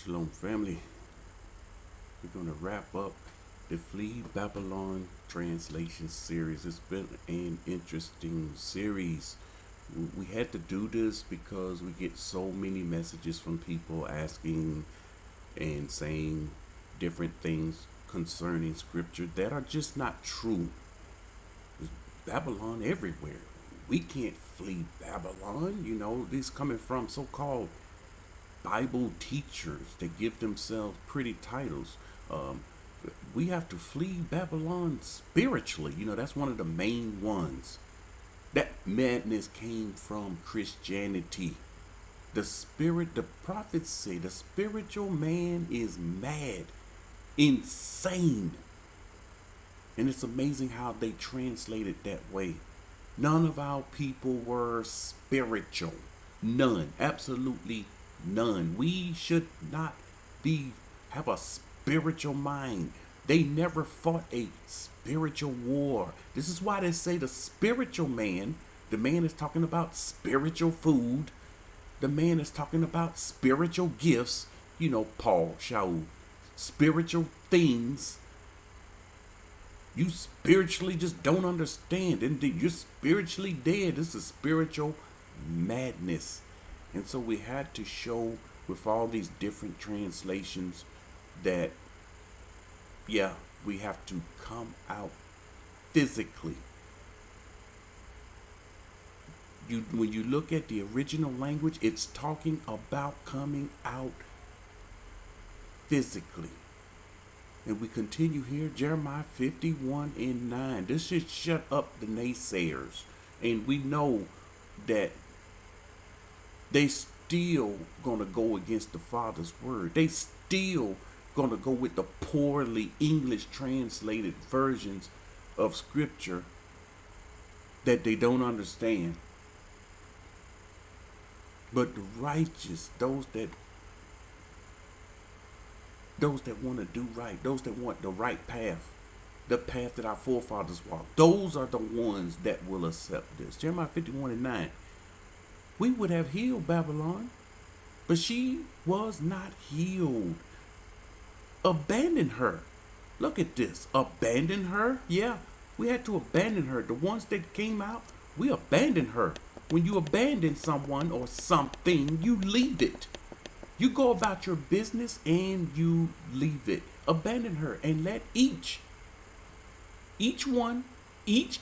Shalom, family. We're going to wrap up the Flee Babylon translation series. It's been an interesting series. We had to do this because we get so many messages from people asking and saying different things concerning scripture that are just not true. There's Babylon everywhere. We can't flee Babylon. These coming from so-called Bible teachers that give themselves pretty titles. We have to flee Babylon spiritually. That's one of the main ones. That madness came from Christianity. The prophets say the spiritual man is mad, insane. And it's amazing how they translate it that way. None of our people were spiritual. None. Absolutely none. We should not have a spiritual mind. They never fought a spiritual war. This is why they say the spiritual man, the man is talking about spiritual food. The man is talking about spiritual gifts. Paul, Shaul, spiritual things. You spiritually just don't understand. And you're spiritually dead. This is spiritual madness. And so we had to show with all these different translations that, we have to come out physically. When you look at the original language, it's talking about coming out physically. And we continue here, Jeremiah 51:9. This should shut up the naysayers. And we know that they still gonna go against the Father's word. They still gonna go with the poorly English translated versions of scripture that they don't understand. But the righteous, those that want to do right, those that want the right path, the path that our forefathers walked, those are the ones that will accept this. Jeremiah 51:9. We would have healed Babylon, but she was not healed. Abandon her. Look at this. Abandon her? Yeah, we had to abandon her. The ones that came out, we abandoned her. When you abandon someone or something, you leave it. You go about your business and you leave it. Abandon her and let each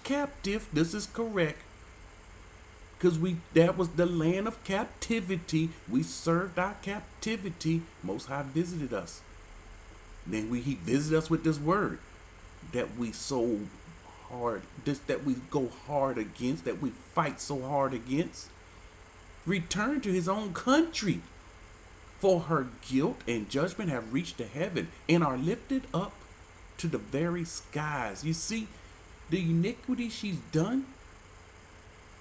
captive, this is correct, because that was the land of captivity. We served our captivity. Most High visited us. Then he visited us with this word that we so hard, that we go hard against, that we fight so hard against. Return to his own country, for her guilt and judgment have reached to heaven and are lifted up to the very skies. You see, the iniquity she's done,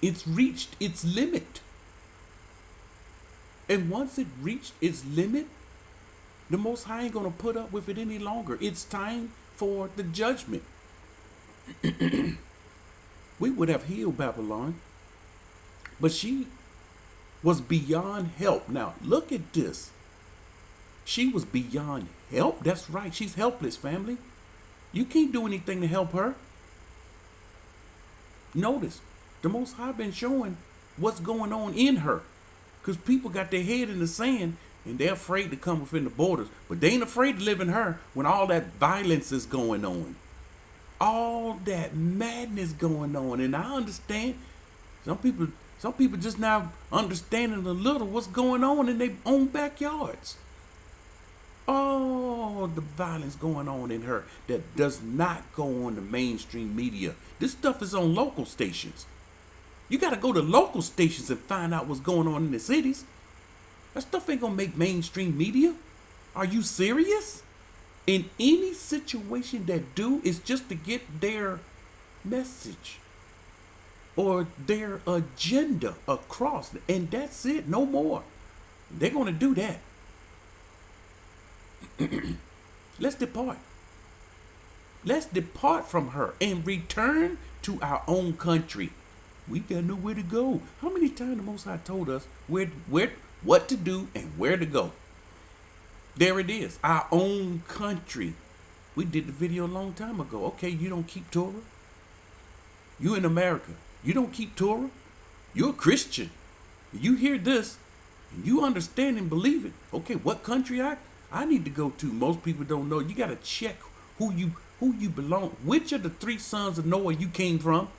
it's reached its limit. And once it reached its limit, the Most High ain't going to put up with it any longer. It's time for the judgment. We would have healed Babylon, but she was beyond help. Now, look at this. She was beyond help. That's right. She's helpless, family. You can't do anything to help her. Notice, the Most High been showing what's going on in her, because people got their head in the sand and they're afraid to come within the borders, but they ain't afraid to live in her when all that violence is going on, all that madness going on. And I understand some people just now understanding a little what's going on in their own backyards. All the violence going on in her that does not go on the mainstream media. This stuff is on local stations. You got to go to local stations and find out what's going on in the cities. That stuff ain't gonna make mainstream media. Are you serious? In any situation that do, is just to get their message or their agenda across, and that's it, no more. They're gonna do that. Let's depart. Let's depart from her and return to our own country. We got nowhere to go. How many times the Most High told us what to do and where to go? There it is. Our own country. We did the video a long time ago. Okay, you don't keep Torah. You in America. You don't keep Torah. You're a Christian. You hear this and you understand and believe it. Okay, what country I need to go to? Most people don't know. You got to check who you belong. Which of the 3 sons of Noah you came from?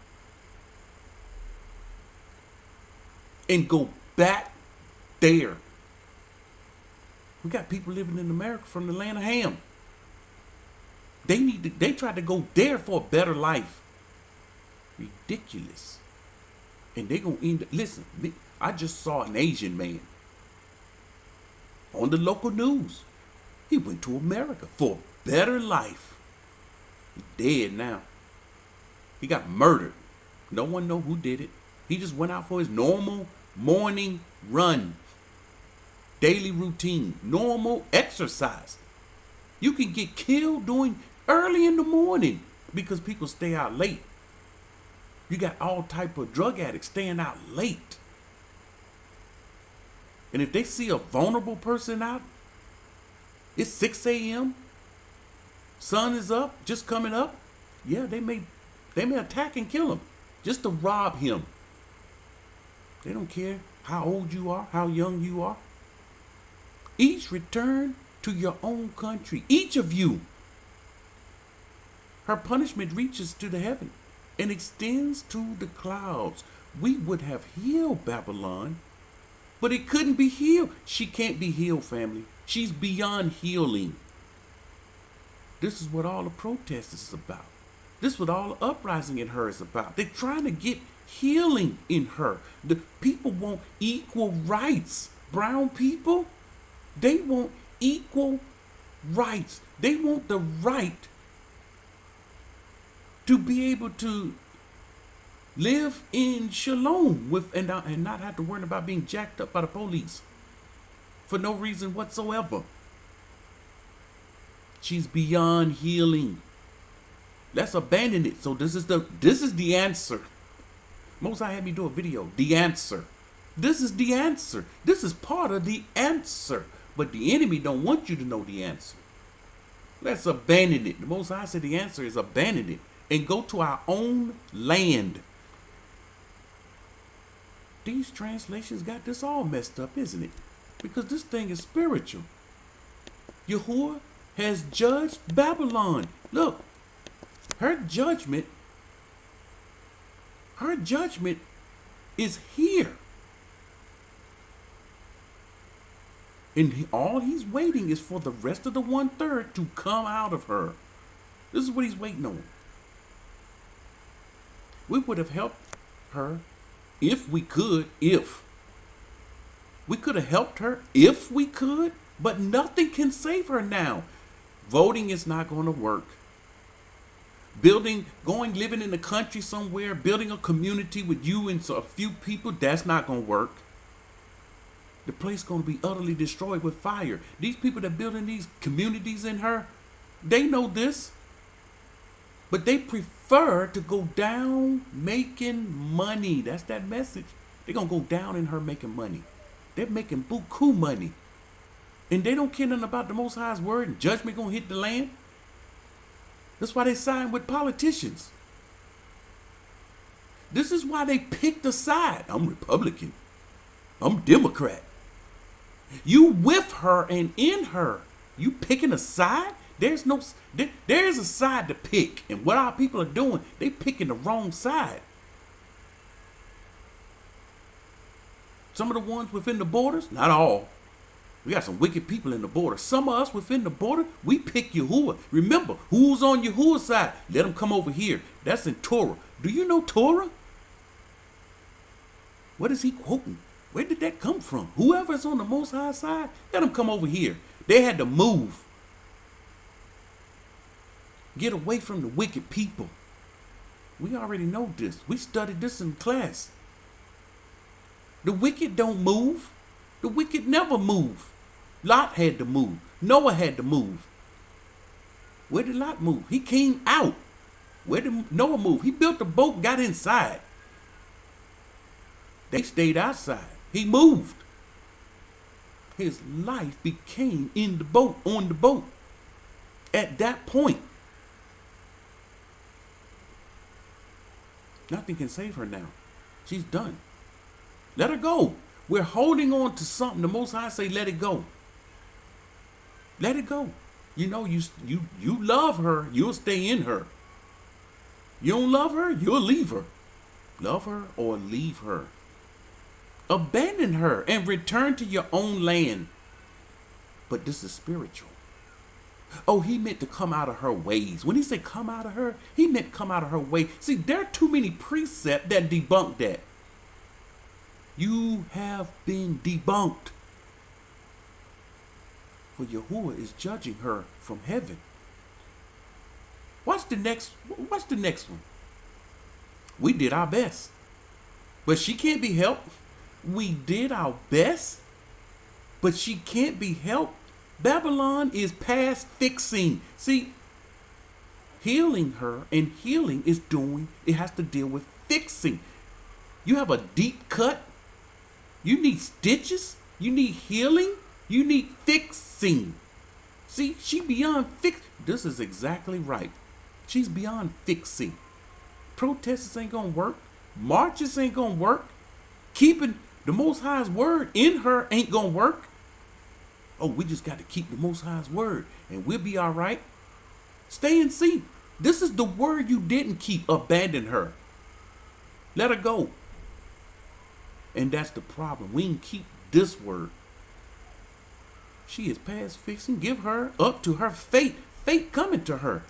And go back there. We got people living in America from the land of Ham. They tried to go there for a better life. Ridiculous. And they gonna end up, listen, I just saw an Asian man on the local news. He went to America for a better life. He's dead now. He got murdered. No one know who did it. He just went out for his normal morning run. Daily routine. Normal exercise. You can get killed doing early in the morning because people stay out late. You got all type of drug addicts staying out late. And if they see a vulnerable person out, it's 6 a.m. Sun is up, just coming up. Yeah, they may attack and kill him just to rob him. They don't care how old you are, how young you are. Each return to your own country. Each of you. Her punishment reaches to the heaven and extends to the clouds. We would have healed Babylon, but it couldn't be healed. She can't be healed, family. She's beyond healing. This is what all the protest is about. This is what all the uprising in her is about. They're trying to get healing in her. The people want equal rights. Brown people, they want equal rights. They want the right to be able to live in shalom with and not have to worry about being jacked up by the police for no reason whatsoever. She's beyond healing. Let's abandon it. So this is the answer. Most I had me do a video. The answer. This is the answer. This is part of the answer. But the enemy don't want you to know the answer. Let's abandon it. The Most High said the answer is abandon it and go to our own land. These translations got this all messed up, isn't it? Because this thing is spiritual. Yahuwah has judged Babylon. Look, her judgment is here. And all he's waiting is for the rest of the 1/3 to come out of her. This is what he's waiting on. We would have helped her if we could, We could have helped her if we could, but nothing can save her now. Voting is not going to work. Living in the country somewhere, building a community with you and a few people, that's not going to work. The place is going to be utterly destroyed with fire. These people that building these communities in her, they know this. But they prefer to go down making money. That's that message. They're going to go down in her making money. They're making buku money. And they don't care nothing about the Most High's word and judgment going to hit the land. That's why they sign with politicians. This is why they picked a side. I'm Republican. I'm Democrat. You with her and in her. You picking a side? There's a side to pick. And what our people are doing, they picking the wrong side. Some of the ones within the borders, not all. We got some wicked people in the border. Some of us within the border, we pick Yahuwah. Remember, who's on Yahuwah's side? Let them come over here. That's in Torah. Do you know Torah? What is he quoting? Where did that come from? Whoever's on the Most High side, let them come over here. They had to move. Get away from the wicked people. We already know this. We studied this in class. The wicked don't move. The wicked never move. Lot had to move. Noah had to move. Where did Lot move? He came out. Where did Noah move? He built a boat and got inside. They stayed outside. He moved. His life became in the boat, on the boat. At that point, nothing can save her now. She's done. Let her go. We're holding on to something. The Most High say, let it go. Let it go. You know, you love her, you'll stay in her. You don't love her, you'll leave her. Love her or leave her. Abandon her and return to your own land. But this is spiritual. Oh, he meant to come out of her ways. When he said come out of her, he meant come out of her way. See, there are too many precepts that debunk that. You have been debunked. For Yahuwah is judging her from heaven. What's the next one? We did our best. But she can't be helped. We did our best, but she can't be helped. Babylon is past fixing. See, healing her and healing is it has to deal with fixing. You have a deep cut. You need stitches. You need healing. You need fixing. See, she beyond fix. This is exactly right. She's beyond fixing. Protests ain't gonna work. Marches ain't gonna work. Keeping the Most High's word in her ain't gonna work. Oh, we just got to keep the Most High's word and we'll be all right. Stay and see. This is the word you didn't keep. Abandon her. Let her go. And that's the problem. We didn't keep this word. She is past fixing. Give her up to her fate. Fate coming to her.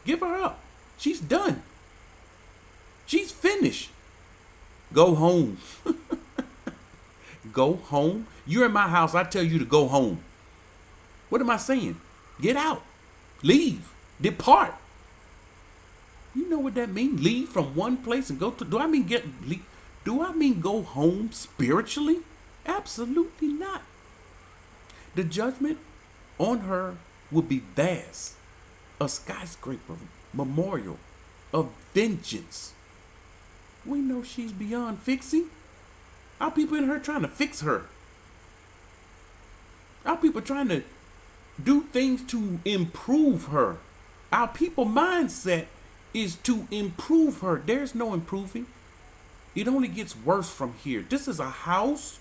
Give her up. She's done. She's finished. Go home. Go home. You're in my house. I tell you to go home. What am I saying? Get out. Leave. Depart. You know what that means? Leave from one place and go to. Do I mean go home spiritually? Absolutely not. The judgment on her will be vast. A skyscraper memorial of vengeance. We know she's beyond fixing. Our people in her trying to fix her. Our people trying to do things to improve her. Our people mindset is to improve her. There's no improving. It only gets worse from here. This is a house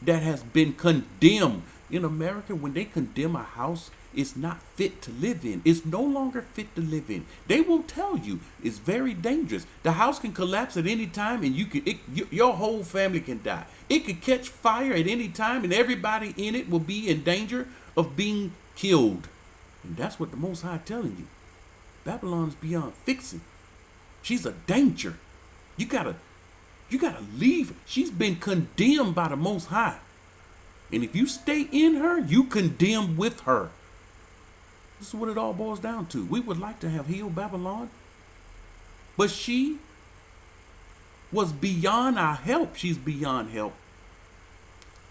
that has been condemned. In America, when they condemn a house, it's not fit to live in. It's no longer fit to live in. They will tell you it's very dangerous. The house can collapse at any time and your whole family can die. It could catch fire at any time and everybody in it will be in danger of being killed. And that's what the Most High telling you. Babylon's beyond fixing. She's a danger. You gotta leave. She's been condemned by the Most High. And if you stay in her, you condemn with her. This is what it all boils down to. We would like to have healed Babylon, but she was beyond our help. She's beyond help.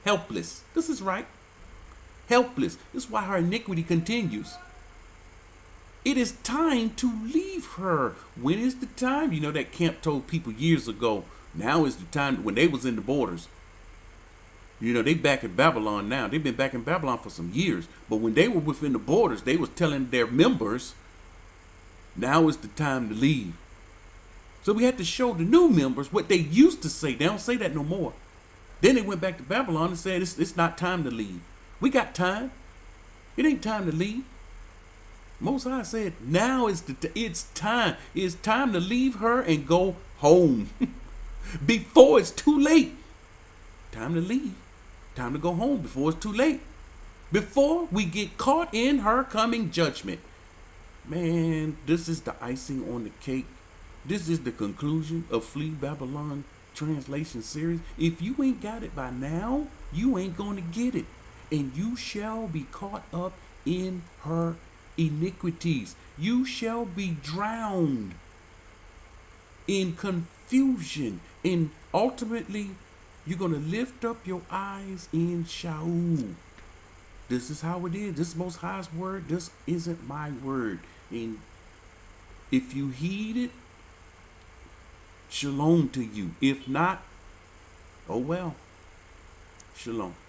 Helpless. This is right. Helpless. This is why her iniquity continues. It is time to leave her. When is the time? You know that Camp told people years ago, now is the time when they was in the borders. You know, they back in Babylon now. They've been back in Babylon for some years. But when they were within the borders, they was telling their members, now is the time to leave. So we had to show the new members what they used to say. They don't say that no more. Then they went back to Babylon and said, it's not time to leave. We got time. It ain't time to leave. Most High said, now is it's time. It's time to leave her and go home. Before it's too late. Time to leave. Time to go home before it's too late. Before we get caught in her coming judgment. Man, this is the icing on the cake. This is the conclusion of Flee Babylon translation series. If you ain't got it by now, you ain't going to get it. And you shall be caught up in her iniquities. You shall be drowned in confusion. And ultimately, you're going to lift up your eyes in Shaul. This is how it is. This is Most High's word. This isn't my word. And if you heed it, shalom to you. If not, oh well. Shalom.